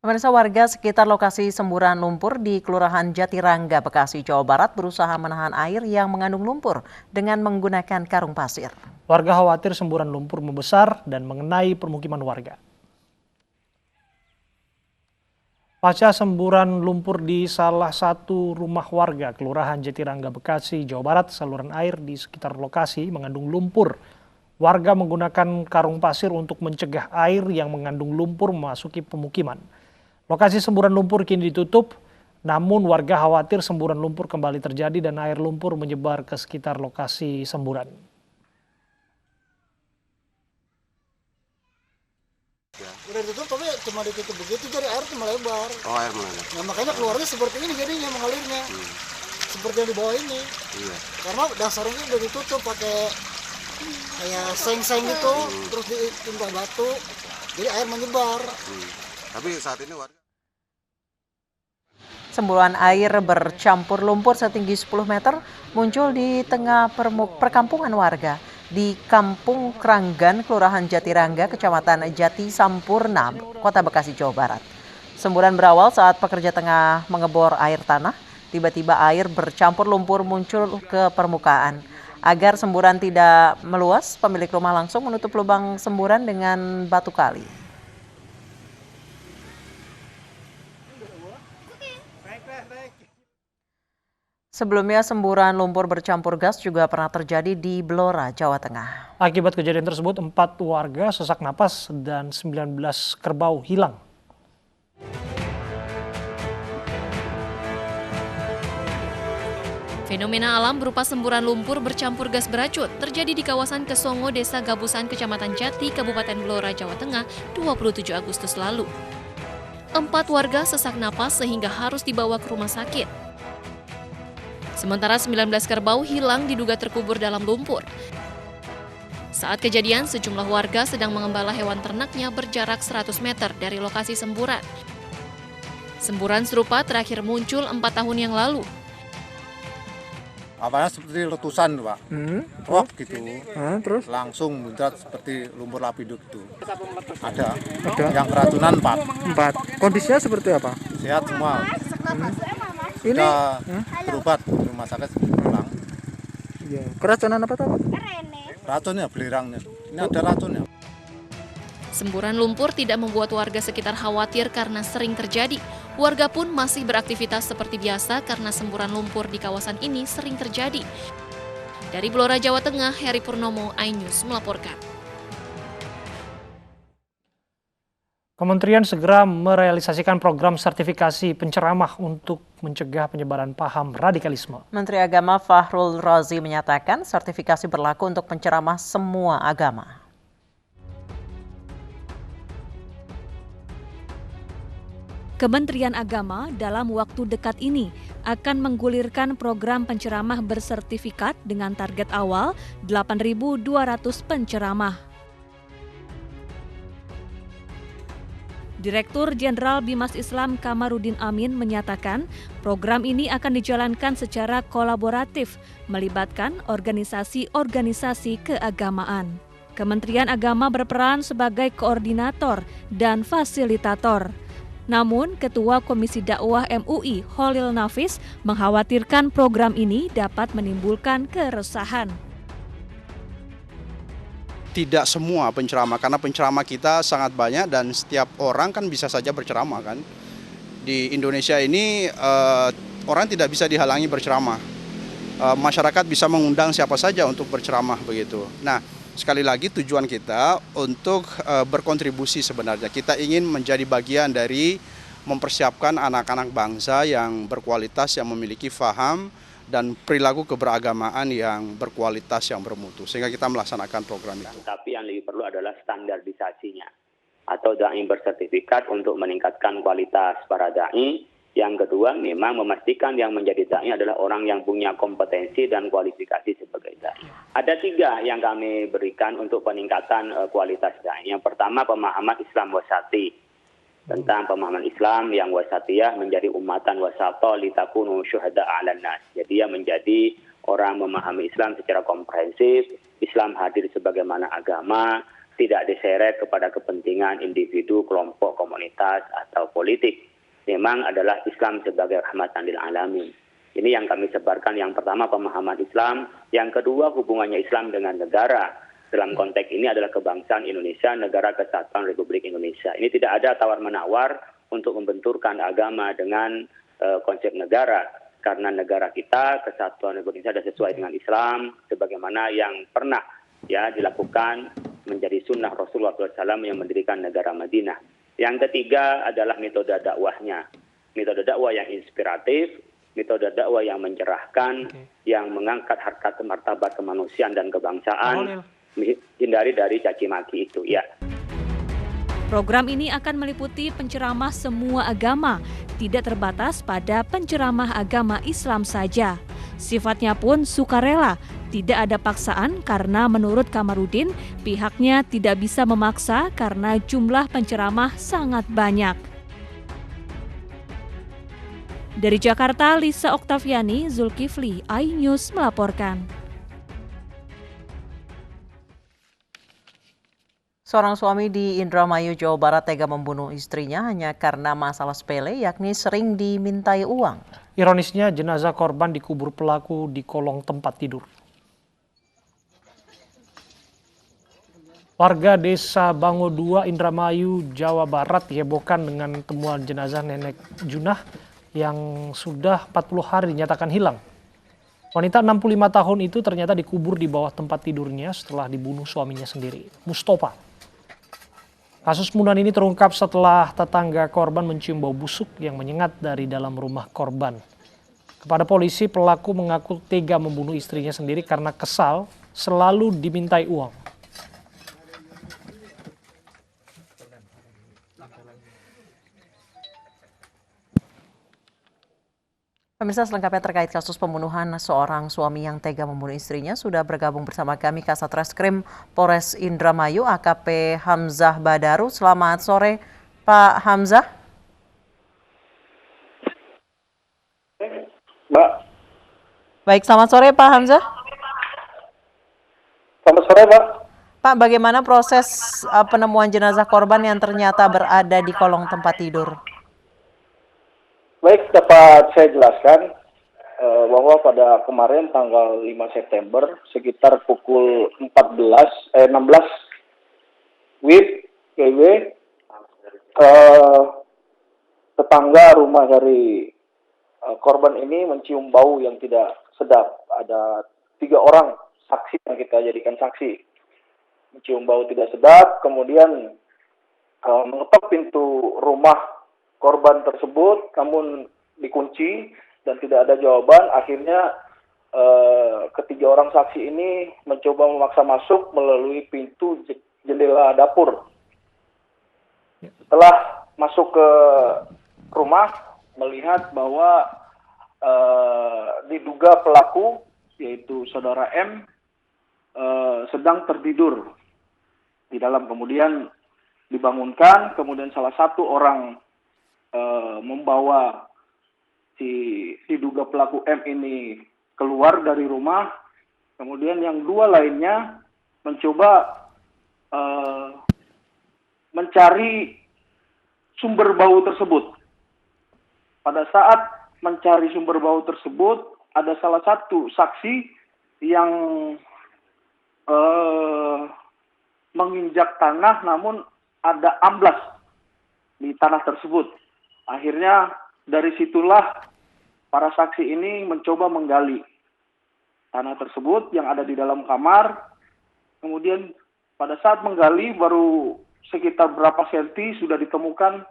Pemirsa, warga sekitar lokasi semburan lumpur di Kelurahan Jatirangga, Bekasi, Jawa Barat berusaha menahan air yang mengandung lumpur dengan menggunakan karung pasir. Warga khawatir semburan lumpur membesar dan mengenai permukiman warga. Pasca semburan lumpur di salah satu rumah warga Kelurahan Jatirangga, Bekasi, Jawa Barat, saluran air di sekitar lokasi mengandung lumpur. Warga menggunakan karung pasir untuk mencegah air yang mengandung lumpur memasuki pemukiman. Lokasi semburan lumpur kini ditutup, namun warga khawatir semburan lumpur kembali terjadi dan air lumpur menyebar ke sekitar lokasi semburan. Udah ditutup tapi cuma ditutup begitu jadi air cuma lebar. Oh, air melebar. Nah makanya keluarnya seperti ini jadinya mengalirnya. Seperti yang di bawah ini. Iya. Karena dasarnya udah ditutup pakai kayak seng-seng gitu, terus ditimpa batu. Jadi air menyebar. Tapi saat ini warga Semburan air bercampur lumpur setinggi 10 meter muncul di tengah perkampungan warga di Kampung Kranggan, Kelurahan Jatirangga, Kecamatan Jati Sampurna, Kota Bekasi, Jawa Barat. Semburan berawal saat pekerja tengah mengebor air tanah. Tiba-tiba air bercampur lumpur muncul ke permukaan. Agar semburan tidak meluas, pemilik rumah langsung menutup lubang semburan dengan batu kali. Sebelumnya semburan lumpur bercampur gas juga pernah terjadi di Blora, Jawa Tengah. Akibat kejadian tersebut, 4 warga sesak napas dan 19 kerbau hilang. Fenomena alam berupa semburan lumpur bercampur gas beracun terjadi di kawasan Kesongo, Desa Gabusan, Kecamatan Jati, Kabupaten Blora, Jawa Tengah, 27 Agustus lalu. 4 warga sesak napas sehingga harus dibawa ke rumah sakit. Sementara 19 kerbau hilang diduga terkubur dalam lumpur. Saat kejadian, sejumlah warga sedang mengembala hewan ternaknya berjarak 100 meter dari lokasi semburan. Semburan serupa terakhir muncul 4 tahun yang lalu. Awalnya seperti letusan, Pak. Rock gitu. Terus? Langsung muncrat seperti lumpur lapindo gitu. Ada. Yang keracunan 4. Kondisinya seperti apa? Sehat semua. Ini Sudah berobat di rumah sakit pulang. ya, keracunan apa tuh? Racunnya, belerangnya. Ini ada racunnya. Semburan lumpur tidak membuat warga sekitar khawatir karena sering terjadi. Warga pun masih beraktivitas seperti biasa karena semburan lumpur di kawasan ini sering terjadi. Dari Blora, Jawa Tengah, Heri Purnomo, iNews melaporkan. Kementerian segera merealisasikan program sertifikasi penceramah untuk mencegah penyebaran paham radikalisme. Menteri Agama Fahrul Razi menyatakan sertifikasi berlaku untuk penceramah semua agama. Kementerian Agama dalam waktu dekat ini akan menggulirkan program penceramah bersertifikat dengan target awal 8.200 penceramah. Direktur Jenderal Bimas Islam Kamarudin Amin menyatakan program ini akan dijalankan secara kolaboratif, melibatkan organisasi-organisasi keagamaan. Kementerian Agama berperan sebagai koordinator dan fasilitator. Namun, Ketua Komisi Dakwah MUI, Khalil Nafis, mengkhawatirkan program ini dapat menimbulkan keresahan. Tidak semua penceramah, karena penceramah kita sangat banyak dan setiap orang kan bisa saja berceramah kan. Di Indonesia ini orang tidak bisa dihalangi berceramah. Masyarakat bisa mengundang siapa saja untuk berceramah begitu. Nah, sekali lagi tujuan kita untuk berkontribusi sebenarnya. Kita ingin menjadi bagian dari mempersiapkan anak-anak bangsa yang berkualitas, yang memiliki faham dan perilaku keberagamaan yang berkualitas, yang bermutu. Sehingga kita melaksanakan program itu. Tapi yang lebih perlu adalah standarisasinya. Atau dai bersertifikat untuk meningkatkan kualitas para dai. Yang kedua, memang memastikan yang menjadi dai adalah orang yang punya kompetensi dan kualifikasi sebagai dai. Ada 3 yang kami berikan untuk peningkatan kualitas dai. Yang pertama, pemahaman Islam wasati. Tentang pemahaman Islam yang wasatiyah menjadi umatan wasata litakunu syuhada 'alan nas. Jadi dia menjadi orang memahami Islam secara komprehensif, Islam hadir sebagaimana agama, tidak diseret kepada kepentingan individu, kelompok, komunitas, atau politik. Memang adalah Islam sebagai rahmatan lil alamin. Ini yang kami sebarkan. Yang pertama pemahaman Islam, yang kedua hubungannya Islam dengan negara. Dalam konteks ini adalah kebangsaan Indonesia, Negara Kesatuan Republik Indonesia. Ini tidak ada tawar-menawar untuk membenturkan agama dengan konsep negara. Karena negara kita, Kesatuan Republik Indonesia sudah sesuai dengan Islam, sebagaimana yang pernah dilakukan menjadi sunnah Rasulullah SAW yang mendirikan negara Madinah. Yang ketiga adalah metode dakwahnya. Metode dakwah yang inspiratif, metode dakwah yang mencerahkan, yang mengangkat harkat martabat kemanusiaan dan kebangsaan, hindari dari caci maki itu, ya. Program ini akan meliputi penceramah semua agama, tidak terbatas pada penceramah agama Islam saja. Sifatnya pun sukarela, tidak ada paksaan karena menurut Kamarudin, pihaknya tidak bisa memaksa karena jumlah penceramah sangat banyak. Dari Jakarta, Lisa Oktaviani, Zulkifli, iNews melaporkan. Seorang suami di Indramayu, Jawa Barat tega membunuh istrinya hanya karena masalah sepele, yakni sering dimintai uang. Ironisnya, jenazah korban dikubur pelaku di kolong tempat tidur. Warga desa Bango 2, Indramayu, Jawa Barat dihebohkan dengan temuan jenazah nenek Junah yang sudah 40 hari dinyatakan hilang. Wanita 65 tahun itu ternyata dikubur di bawah tempat tidurnya setelah dibunuh suaminya sendiri, Mustofa. Kasus pembunuhan ini terungkap setelah tetangga korban mencium bau busuk yang menyengat dari dalam rumah korban. Kepada polisi, pelaku mengaku tega membunuh istrinya sendiri karena kesal selalu dimintai uang. Pemirsa, selengkapnya terkait kasus pembunuhan seorang suami yang tega membunuh istrinya sudah bergabung bersama kami Kasat Reskrim Polres Indramayu AKP Hamzah Badaru. Selamat sore Pak Hamzah. Mbak. Baik, selamat sore Pak Hamzah. Selamat sore Pak. Pak, bagaimana proses penemuan jenazah korban yang ternyata berada di kolong tempat tidur? Baik, dapat saya jelaskan bahwa pada kemarin tanggal 5 September sekitar pukul 16 WIB GW tetangga rumah dari korban ini mencium bau yang tidak sedap. Ada 3 orang saksi yang kita jadikan saksi. Mencium bau tidak sedap, kemudian mengetok pintu rumah korban tersebut, namun dikunci dan tidak ada jawaban. Akhirnya ketiga orang saksi ini mencoba memaksa masuk melalui pintu jendela dapur. Setelah masuk ke rumah, melihat bahwa diduga pelaku, yaitu saudara M, sedang tertidur di dalam. Kemudian dibangunkan, kemudian salah satu orang membawa si diduga pelaku M ini keluar dari rumah, kemudian yang 2 lainnya mencoba mencari sumber bau tersebut. Pada saat mencari sumber bau tersebut, ada salah satu saksi yang menginjak tanah, namun ada amblas di tanah tersebut. Akhirnya dari situlah para saksi ini mencoba menggali tanah tersebut yang ada di dalam kamar. Kemudian pada saat menggali baru sekitar berapa senti sudah ditemukan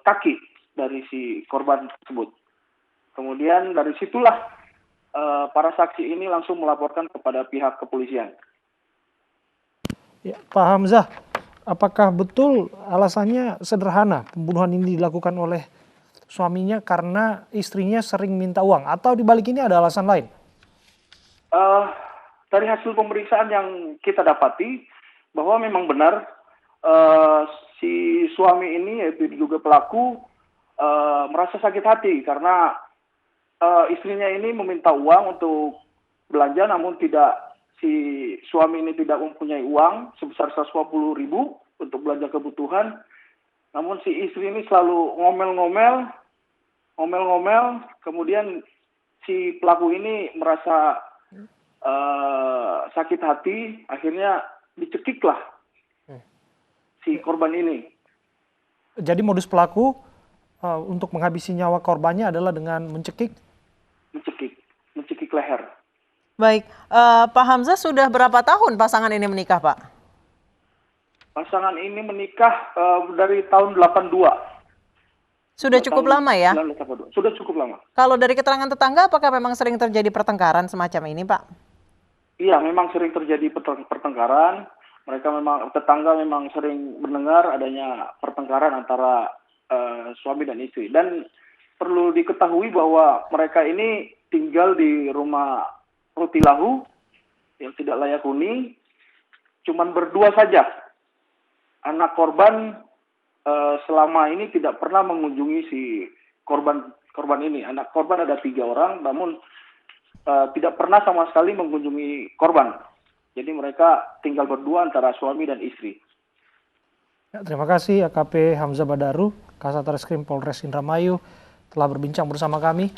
kaki dari si korban tersebut. Kemudian dari situlah para saksi ini langsung melaporkan kepada pihak kepolisian. Ya, Pak Hamzah, apakah betul alasannya sederhana pembunuhan ini dilakukan oleh suaminya karena istrinya sering minta uang, atau di balik ini ada alasan lain? Dari hasil pemeriksaan yang kita dapati bahwa memang benar si suami ini, yaitu diduga pelaku, merasa sakit hati karena istrinya ini meminta uang untuk belanja namun tidak si suami ini tidak mempunyai uang sebesar 150.000 untuk belanja kebutuhan. Namun si istri ini selalu ngomel-ngomel, kemudian si pelaku ini merasa sakit hati, akhirnya dicekiklah si korban ini. Jadi modus pelaku untuk menghabisi nyawa korbannya adalah dengan mencekik leher. Baik, Pak Hamzah, sudah berapa tahun pasangan ini menikah, Pak? Pasangan ini menikah dari tahun 82. Sudah cukup lama ya? Sudah cukup lama. Kalau dari keterangan tetangga, apakah memang sering terjadi pertengkaran semacam ini, Pak? Iya, memang sering terjadi pertengkaran. Tetangga memang sering mendengar adanya pertengkaran antara suami dan istri. Dan perlu diketahui bahwa mereka ini tinggal di rumah rutilahu yang tidak layak huni, cuman berdua saja. Anak korban selama ini tidak pernah mengunjungi si korban ini. Anak korban ada 3 orang, namun tidak pernah sama sekali mengunjungi korban. Jadi mereka tinggal berdua antara suami dan istri. Ya, terima kasih AKP Hamzah Badaru, Kasat Reskrim Polres Indramayu telah berbincang bersama kami.